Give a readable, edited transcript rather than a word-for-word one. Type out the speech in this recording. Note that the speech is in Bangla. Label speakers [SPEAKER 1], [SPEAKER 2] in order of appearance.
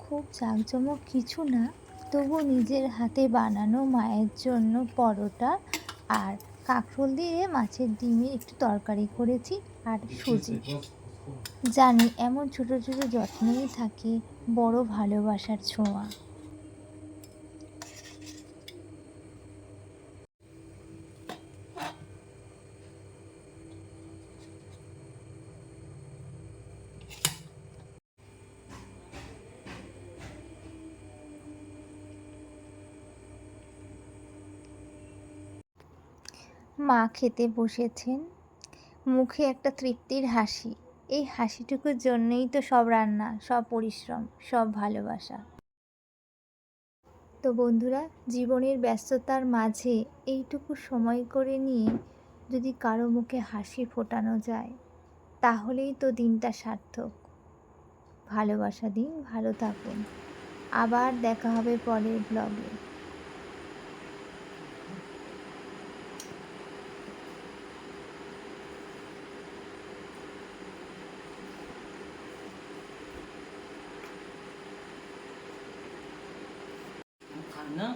[SPEAKER 1] খুব জাঁকজমক কিছু না, তবু নিজের হাতে বানানো মায়ের জন্য পরোটা আর কাঁকরোল দিয়ে মাছের ডিমের একটু তরকারি করেছি আর সুজি। জানি এমন ছোট ছোট যত্নেই থাকে বড় ভালোবাসার ছোঁয়া। মা খেতে বসেছেন, মুখে একটা তৃপ্তির হাসি। এই হাসিটুকুর জন্যই তো সব রান্না, সব পরিশ্রম, সব ভালোবাসা। তো বন্ধুরা, জীবনের ব্যস্ততার মাঝে এইটুকু সময় করে নিয়ে যদি কারো মুখে হাসি ফোটানো যায়, তাহলেই তো দিনটা সার্থক। ভালোবাসা দিন, ভালো থাকুন। আবার দেখা হবে পরের ব্লগে।
[SPEAKER 2] खाना